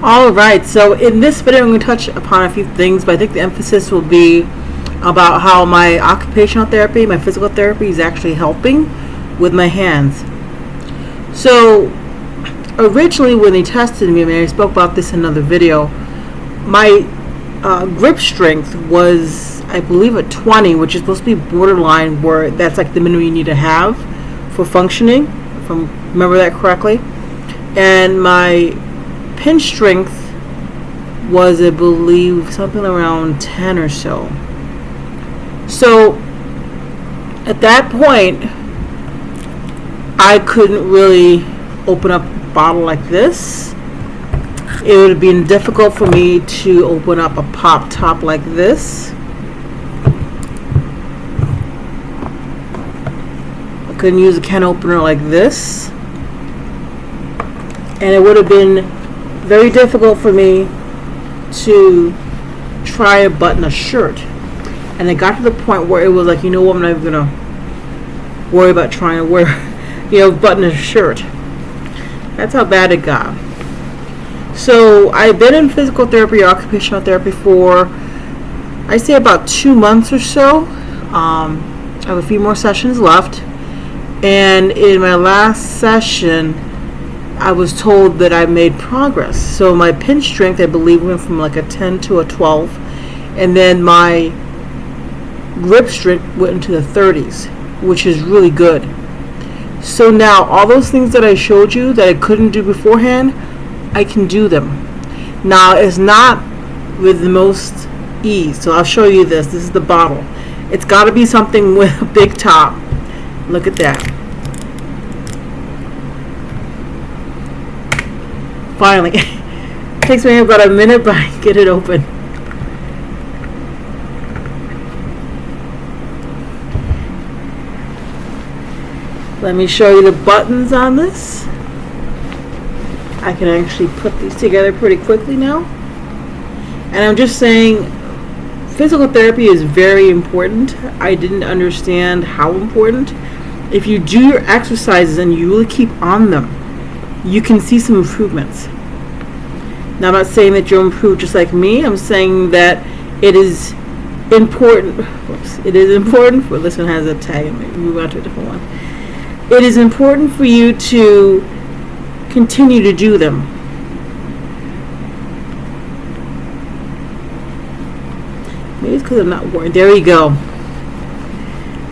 Alright, so in this video I'm going to touch upon a few things, but I think the emphasis will be about how my occupational therapy, my physical therapy is actually helping with my hands. So originally when they tested me, I spoke about this in another video, my grip strength was, I believe, a 20, which is supposed to be borderline, where that's like the minimum you need to have for functioning, if I remember that correctly. And my pinch strength was, I believe, something around 10 or so. So at that point, I couldn't really open up a bottle like this. It would have been difficult for me to open up a pop top like this. I couldn't use a can opener like this. And it would have been very difficult for me to try to button a shirt. And it got to the point where it was like, you know what, I'm not even gonna worry about trying to wear, button a shirt. That's how bad it got. So I've been in physical therapy or occupational therapy for, I say, about 2 months or so. I have a few more sessions left. And in my last session, I was told that I made progress. So my pinch strength, I believe, went from like a 10 to a 12. And then my grip strength went into the 30s, which is really good. So now all those things that I showed you that I couldn't do beforehand, I can do them. Now it's not with the most ease. So I'll show you this. This is the bottle. It's got to be something with a big top. Look at that. Finally. It takes me about a minute, but I get it open. Let me show you the buttons on this. I can actually put these together pretty quickly now. And I'm just saying, physical therapy is very important. I didn't understand how important. If you do your exercises and you really keep on them, you can see some improvements. Now, I'm not saying that you'll improve just like me. I'm saying that it is important. Whoops, it is important for, this one has a tag, and maybe move on to a different one. It is important for you to continue to do them. Maybe it's because I'm not worried. There we go.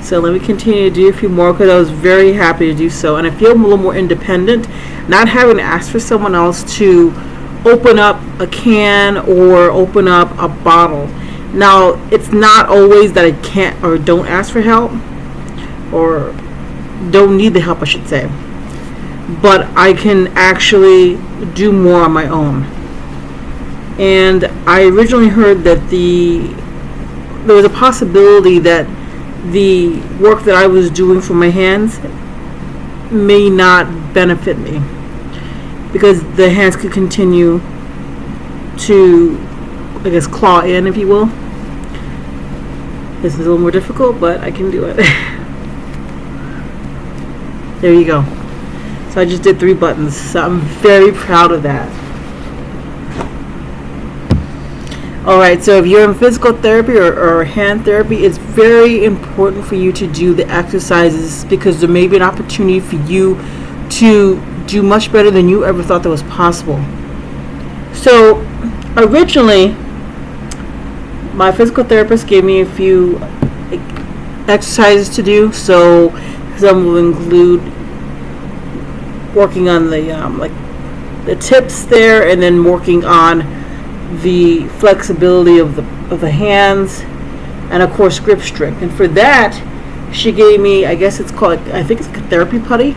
So let me continue to do a few more because I was very happy to do so. And I feel a little more independent, not having to ask for someone else to open up a can or open up a bottle. Now, it's not always that I can't or don't ask for help, or don't need the help, I should say. But I can actually do more on my own. And I originally heard that there was a possibility that the work that I was doing for my hands may not benefit me, because the hands could continue to, I guess, claw in, if you will. This is a little more difficult, but I can do it. There you go. So I just did 3 buttons, so I'm very proud of that. Alright, so if you're in physical therapy or hand therapy, it's very important for you to do the exercises, because there may be an opportunity for you to do much better than you ever thought that was possible. So originally, my physical therapist gave me a few exercises to do. So some will include working on the tips there, and then working on the flexibility of the hands, and of course grip strength. And for that, she gave me, I guess it's called, I think it's like a therapy putty.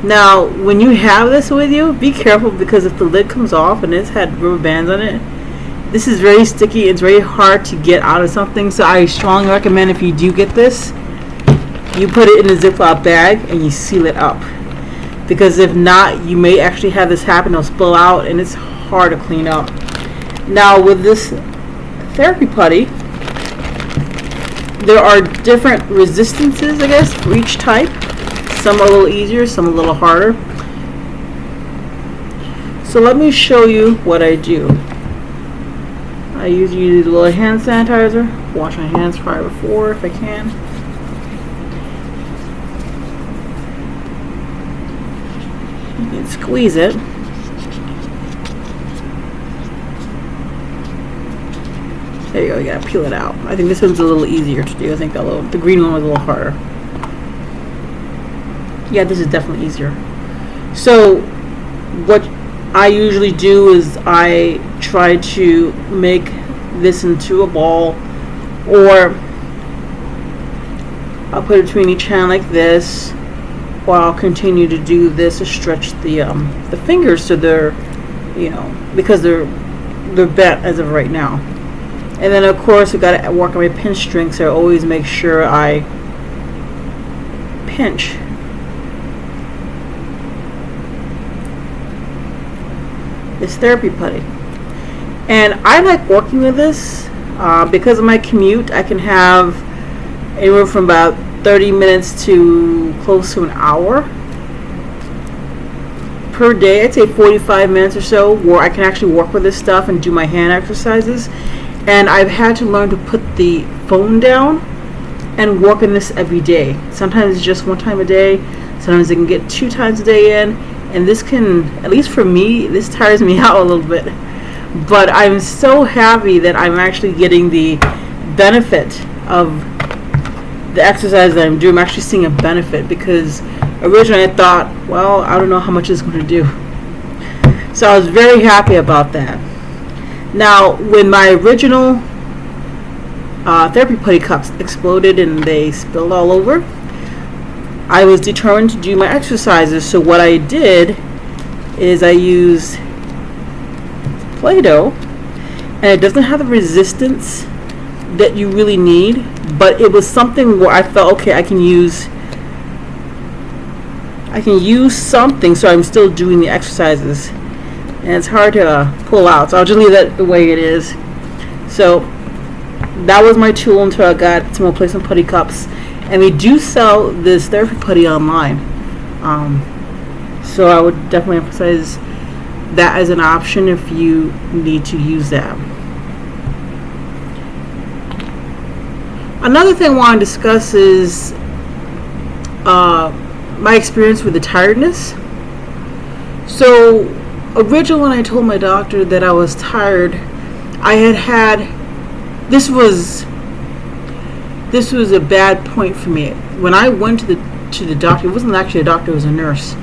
Now, when you have this with you, be careful, because if the lid comes off and it's had rubber bands on it, this is very sticky. It's very hard to get out of something. So I strongly recommend, if you do get this, you put it in a Ziploc bag and you seal it up, because if not, you may actually have this happen. It'll spill out and it's hard to clean up. Now, with this therapy putty, there are different resistances, I guess, for each type. Some are a little easier, some a little harder. So let me show you what I do. I usually use a little hand sanitizer. Wash my hands prior before if I can. You can squeeze it. There you go, you gotta peel it out. I think this one's a little easier to do. I think the green one was a little harder. Yeah, this is definitely easier. So what I usually do is I try to make this into a ball, or I'll put it between each hand like this, or I'll continue to do this to stretch the fingers so they're, because they're bent as of right now. And then of course I gotta work on my pinch strength, so I always make sure I pinch. This therapy putty. And I like working with this because of my commute. I can have anywhere from about 30 minutes to close to an hour per day. I'd say 45 minutes or so where I can actually work with this stuff and do my hand exercises. And I've had to learn to put the phone down and work on this every day. Sometimes it's just one time a day. Sometimes I can get 2 times a day in. And this can, at least for me, this tires me out a little bit. But I'm so happy that I'm actually getting the benefit of the exercise that I'm doing. I'm actually seeing a benefit, because originally I thought, well, I don't know how much it's going to do. So I was very happy about that. Now, when my original therapy putty cups exploded and they spilled all over, I was determined to do my exercises. So what I did is I used Play-Doh, and it doesn't have the resistance that you really need, but it was something where I felt, okay, I can use something so I'm still doing the exercises. And it's hard to pull out, so I'll just leave that the way it is. So that was my tool until I got some replacement putty cups. And they do sell this therapy putty online. So I would definitely emphasize that as an option if you need to use that. Another thing I want to discuss is my experience with the tiredness. So originally when I told my doctor that I was tired, this was a bad point for me. When I went to the doctor, it wasn't actually a doctor, it was a nurse.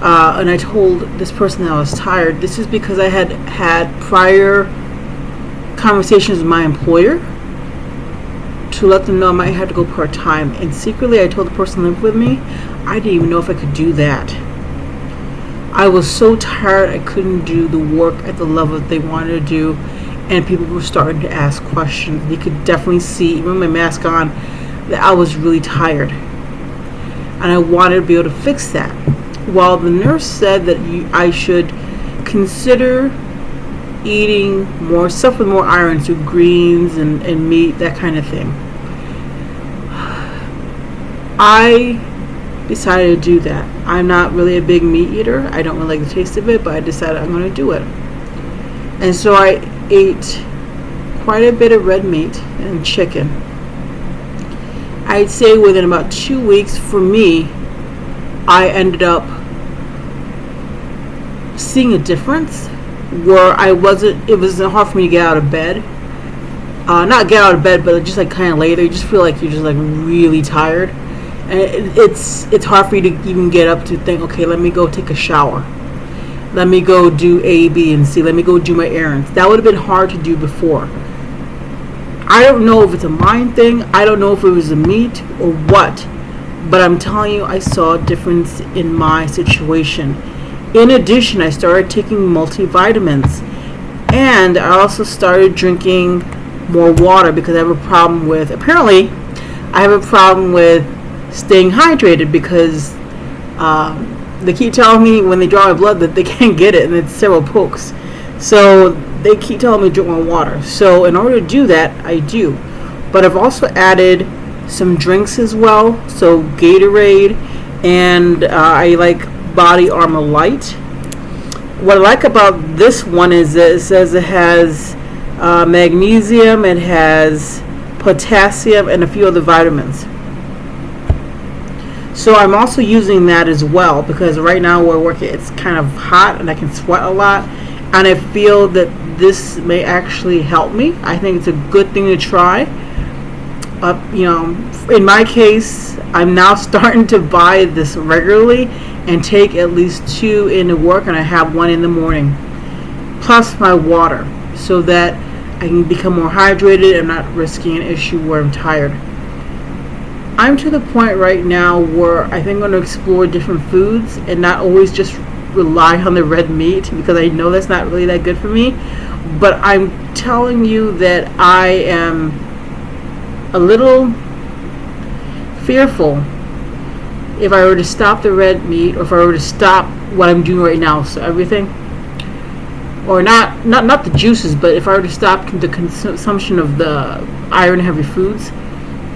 And I told this person that I was tired. This is because I had prior conversations with my employer to let them know I might have to go part-time. And secretly I told the person who lived with me, I didn't even know if I could do that. I was so tired I couldn't do the work at the level that they wanted to do. And people were starting to ask questions. They could definitely see, even with my mask on, that I was really tired. And I wanted to be able to fix that. While the nurse said that I should consider eating more stuff with more iron, so greens and meat, that kind of thing. I decided to do that. I'm not really a big meat eater. I don't really like the taste of it, but I decided I'm going to do it. And so I ate quite a bit of red meat and chicken. I'd say within about 2 weeks for me, I ended up seeing a difference where it wasn't hard for me to get out of bed. Not get out of bed, but just like kind of lay there. You just feel like you're just like really tired. And it's hard for you to even get up to think, okay, let me go take a shower. Let me go do A, B, and C. Let me go do my errands. That would have been hard to do before. I don't know if it's a mind thing. I don't know if it was the meat or what. But I'm telling you, I saw a difference in my situation. In addition, I started taking multivitamins. And I also started drinking more water because I have a problem with, apparently, I have a problem with staying hydrated because they keep telling me when they draw my blood that they can't get it, and it's several pokes. So they keep telling me to drink more water. So in order to do that, I do. But I've also added some drinks as well. So Gatorade, and I like Body Armor Light. what I like about this one is that it says it has magnesium, it has potassium, and a few other vitamins. So I'm also using that as well, because right now where I work it's kind of hot and I can sweat a lot, and I feel that this may actually help me. I think it's a good thing to try. In my case, I'm now starting to buy this regularly and take at least 2 into work, and I have 1 in the morning, plus my water, so that I can become more hydrated and not risking an issue where I'm tired. I'm to the point right now where I think I'm going to explore different foods and not always just rely on the red meat, because I know that's not really that good for me. But I'm telling you that I am a little fearful if I were to stop the red meat, or if I were to stop what I'm doing right now, so everything, or not the juices, but if I were to stop the consumption of the iron heavy foods,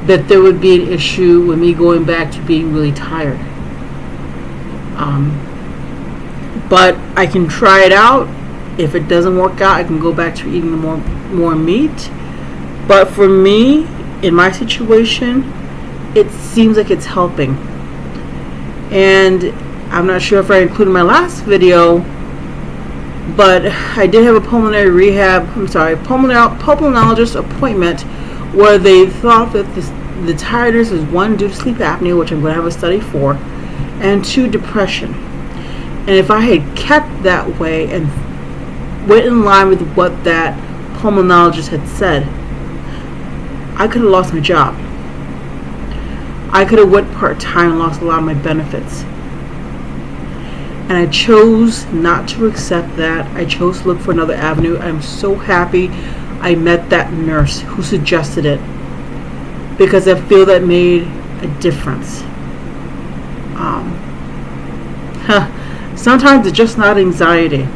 that there would be an issue with me going back to being really tired. But I can try it out. If it doesn't work out, I can go back to eating more meat. But for me, in my situation, it seems like it's helping. And I'm not sure if I included my last video, but I did have a pulmonologist appointment where they thought that the tiredness is 1, due to sleep apnea, which I'm going to have a study for, and 2, depression. And if I had kept that way and went in line with what that pulmonologist had said, I could have lost my job. I could have went part-time and lost a lot of my benefits. And I chose not to accept that. I chose to look for another avenue. I'm so happy I met that nurse who suggested it, because I feel that made a difference. Sometimes it's just not anxiety.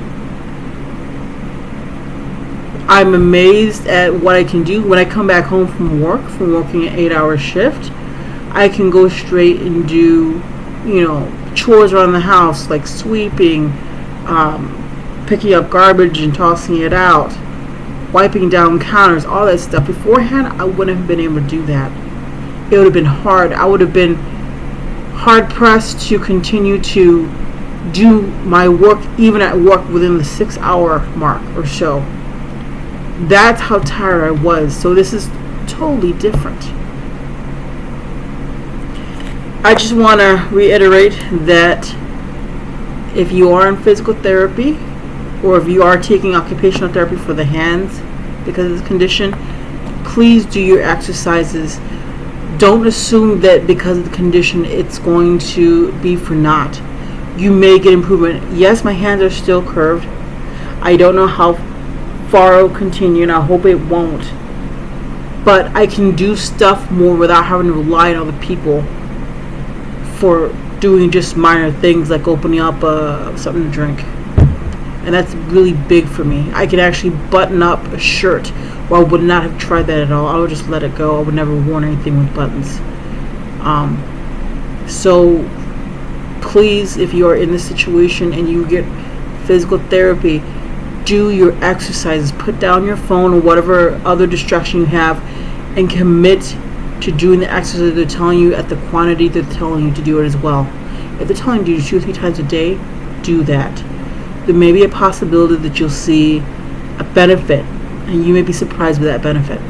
I'm amazed at what I can do when I come back home from working an 8-hour shift. I can go straight and do, chores around the house, like sweeping, picking up garbage and tossing it out, wiping down counters, all that stuff. Beforehand, I wouldn't have been able to do that. It would have been hard. I would have been hard pressed to continue to do my work, even at work, within the 6-hour mark or so. That's how tired I was. So this is totally different. I just want to reiterate that if you are in physical therapy, or if you are taking occupational therapy for the hands because of this condition, please do your exercises. Don't assume that because of the condition it's going to be for naught. You may get improvement. Yes, my hands are still curved. I don't know how far it will continue, and I hope it won't. But I can do stuff more without having to rely on other people for doing just minor things like opening up something to drink. And that's really big for me. I can actually button up a shirt, where I would not have tried that at all. I would just let it go. I would never worn anything with buttons. So please, if you are in this situation and you get physical therapy, do your exercises. Put down your phone or whatever other distraction you have, and commit to doing the exercise they're telling you at the quantity they're telling you to do it as well. If they're telling you to do 2 or 3 times a day, do that. There may be a possibility that you'll see a benefit, and you may be surprised with that benefit.